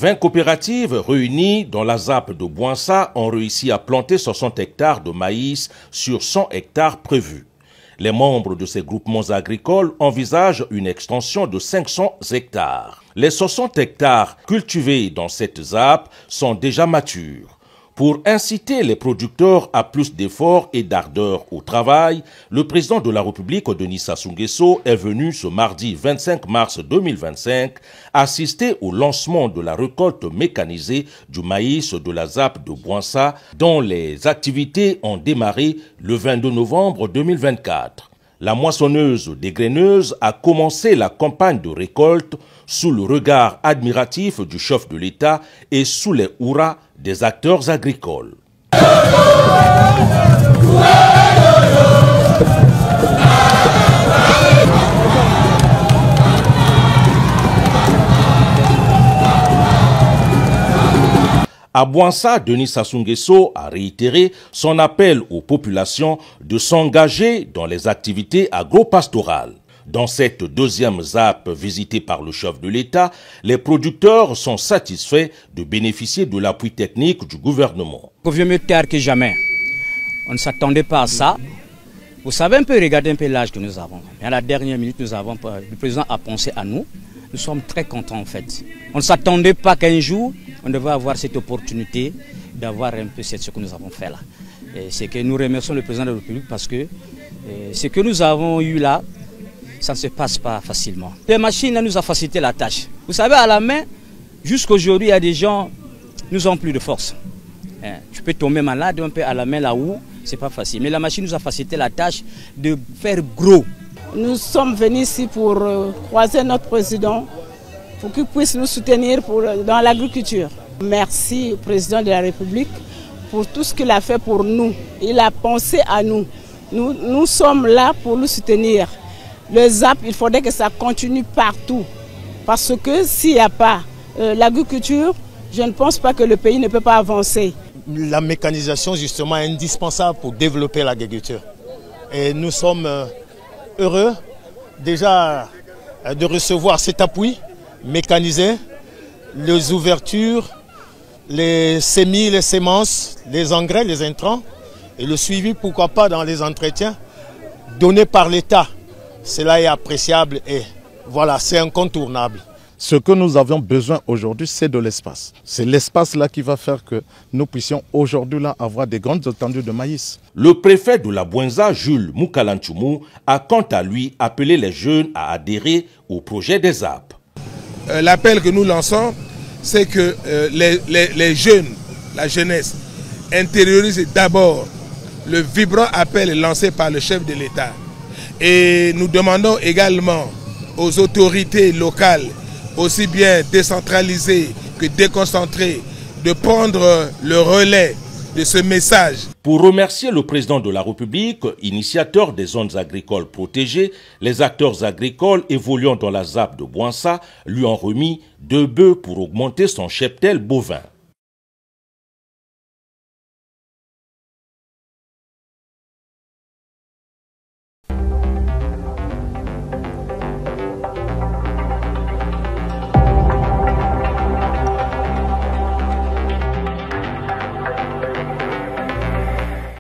20 coopératives réunies dans la ZAP de Bouansa ont réussi à planter 60 hectares de maïs sur 100 hectares prévus. Les membres de ces groupements agricoles envisagent une extension de 500 hectares. Les 60 hectares cultivés dans cette ZAP sont déjà matures. Pour inciter les producteurs à plus d'efforts et d'ardeur au travail, le président de la République, Denis Sassou Nguesso, est venu ce mardi 25 mars 2025 assister au lancement de la récolte mécanisée du maïs de la ZAP de Bouansa, dont les activités ont démarré le 22 novembre 2024. La moissonneuse dégraineuse a commencé la campagne de récolte sous le regard admiratif du chef de l'État et sous les hurrahs des acteurs agricoles. À Bouansa, Denis Sassou Nguesso a réitéré son appel aux populations de s'engager dans les activités agro-pastorales. Dans cette deuxième ZAP visitée par le chef de l'État, les producteurs sont satisfaits de bénéficier de l'appui technique du gouvernement. Il vaut mieux tard que jamais. On ne s'attendait pas à ça. Vous savez un peu, regardez un peu l'âge que nous avons. À la dernière minute, le président a pensé à nous. Nous sommes très contents en fait. On ne s'attendait pas qu'un jour, on devait avoir cette opportunité d'avoir un peu ce que nous avons fait là. C'est que nous remercions le président de la République parce que ce que nous avons eu là, ça ne se passe pas facilement. Les machines nous ont facilité la tâche. Vous savez, à la main, jusqu'aujourd'hui, il y a des gens qui n'ont plus de force. Tu peux tomber malade un peu à la main là où c'est pas facile. Mais la machine nous a facilité la tâche de faire gros. Nous sommes venus ici pour croiser notre président, pour qu'il puisse nous soutenir dans l'agriculture. Merci au président de la République pour tout ce qu'il a fait pour nous. Il a pensé à nous. Nous sommes là pour nous soutenir. Le ZAP, il faudrait que ça continue partout. Parce que s'il n'y a pas l'agriculture, je ne pense pas que le pays ne peut pas avancer. La mécanisation, justement, est indispensable pour développer l'agriculture. Et nous sommes heureux déjà de recevoir cet appui mécanisé, les ouvertures, les semis, les semences, les engrais, les intrants et le suivi, pourquoi pas, dans les entretiens donnés par l'État. Cela est appréciable et voilà, c'est incontournable. Ce que nous avions besoin aujourd'hui, c'est de l'espace. C'est l'espace-là qui va faire que nous puissions aujourd'hui là avoir des grandes étendues de maïs. Le préfet de la Bouansa, Jules Moukalanchoumou, a quant à lui appelé les jeunes à adhérer au projet des ZAP. L'appel que nous lançons, c'est que les jeunes, la jeunesse, intériorisent d'abord le vibrant appel lancé par le chef de l'État. Et nous demandons également aux autorités locales, aussi bien décentralisées que déconcentrées, de prendre le relais de ce message. Pour remercier le président de la République, initiateur des zones agricoles protégées, les acteurs agricoles évoluant dans la ZAP de Bouansa lui ont remis 2 bœufs pour augmenter son cheptel bovin.